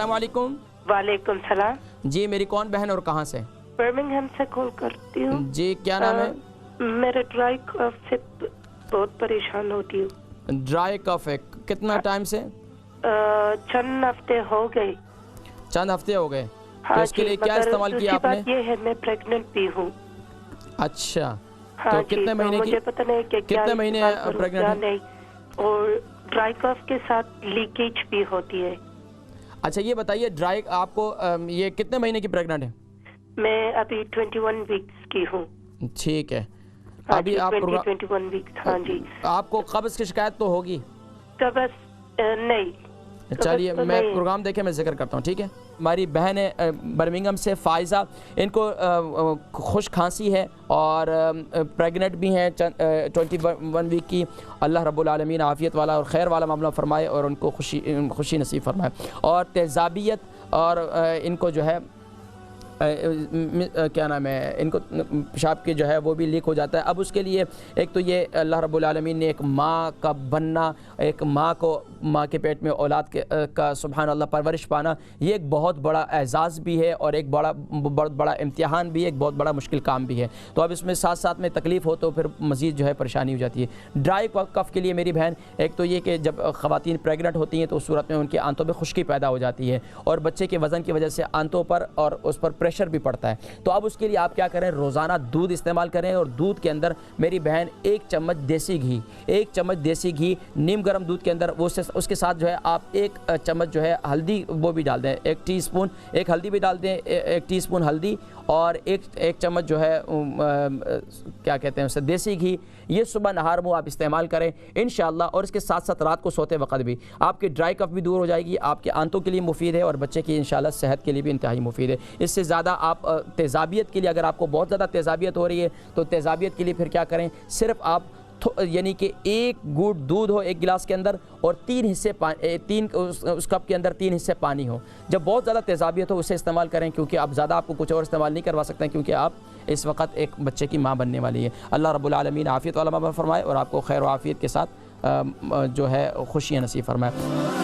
अस्सलाम वालेकुम। वालेकुम सलाम जी, मेरी कौन बहन और कहाँ से? बर्मिंघम से कॉल करती हूँ जी, क्या नाम है? मेरे ड्राई कफ से बहुत परेशान होती हूँ। ड्राई कफ है, कितना टाइम से? चंद हफ्ते हो गए। चंद हफ्ते हो गए। हाँ तो इसके लिए क्या इस्तेमाल किया आपने? बात ये है मैं प्रेग्नेंट भी हूँ। अच्छा, हाँ तो कितने महीने की? मुझे पता नहीं कि कितने महीने प्रेग्नेंट है? और ड्राई कफ के साथ लीकेज भी होती है। अच्छा, ये बताइए ड्राई आपको ये कितने महीने की प्रेग्नेंट है? मैं अभी 21 वीक्स की हूँ। ठीक है। हाँ अभी आप 21 वीक्स। हाँ जी। आपको कब्ज़ की शिकायत तो होगी? कब्ज़ नहीं। चलिए, मैं प्रोग्राम देखे मैं जिक्र करता हूँ, ठीक है। हमारी बहन है बर्मिंघम से फ़ायज़ा, इनको खुश खांसी है और प्रेग्नेंट भी हैं 21 वीक की। अल्लाह रब्बुल आलमीन आफ़ियत वाला और ख़ैर वाला मामला फ़रमाए और उनको खुशी नसीब फ़रमाए। और तेज़ाबियत और इनको जो है क्या नाम है, इनको पेशाब के जो है वो भी लीक हो जाता है। अब उसके लिए एक तो ये अल्लाह रब्बुल आलमीन ने एक माँ का बनना, एक माँ को माँ के पेट में औलाद का सुभान अल्लाह परवरिश पाना, ये एक बहुत बड़ा एजाज़ भी है और एक बहुत बड़ा इम्तिहान भी है, एक बहुत बड़ा मुश्किल काम भी है। तो अब इसमें साथ साथ में तकलीफ़ हो तो फिर मज़ीद जो है परेशानी हो जाती है। ड्राई कफ के लिए मेरी बहन, एक तो ये कि जब ख़वातीन प्रेगनेंट होती हैं तो उस सूरत में उनके आंतों में खुश्की पैदा हो जाती है और बच्चे के वज़न की वजह से आंतों पर और उस पर प्रेशर भी पड़ता है। तो अब उसके लिए आप क्या करें, रोज़ाना दूध इस्तेमाल करें और दूध के अंदर मेरी बहन 1 चम्मच देसी घी नीम गर्म दूध के अंदर, वो उसके साथ जो है आप 1 चम्मच जो है हल्दी वो भी डाल दें, 1 टीस्पून, 1 हल्दी भी डाल दें, 1 टीस्पून हल्दी और 1 चम्मच जो है क्या कहते हैं उसे, देसी घी। ये सुबह नहार मुँह आप इस्तेमाल करें इंशाअल्लाह। और इसके साथ साथ रात को सोते वक्त भी आपकी ड्राई कफ भी दूर हो जाएगी, आपके आंतों के लिए मुफीद है और बच्चे की इंशाअल्लाह सेहत के लिए भी इंतहाई मुफीद है। इससे ज़्यादा आप तेज़ाबियत के लिए, अगर आपको बहुत ज़्यादा तेज़ाबियत हो रही है तो तेज़ाबियत के लिए फिर क्या करें, सिर्फ आप यानी कि 1 घूंट दूध हो 1 गिलास के अंदर और 3 हिस्से उस कप के अंदर 3 हिस्से पानी हो। जब बहुत ज़्यादा तेज़ाबियत हो उसे इस्तेमाल करें, क्योंकि आप ज़्यादा आपको कुछ और इस्तेमाल नहीं करवा सकते हैं, क्योंकि आप इस वक्त एक बच्चे की माँ बनने वाली है। अल्लाह रब्बुल आलमीन आफ़ियत वाला माँ फरमाए और आपको खैर व आफ़ियत के साथ जो है खुशियाँ नसीब फरमाए।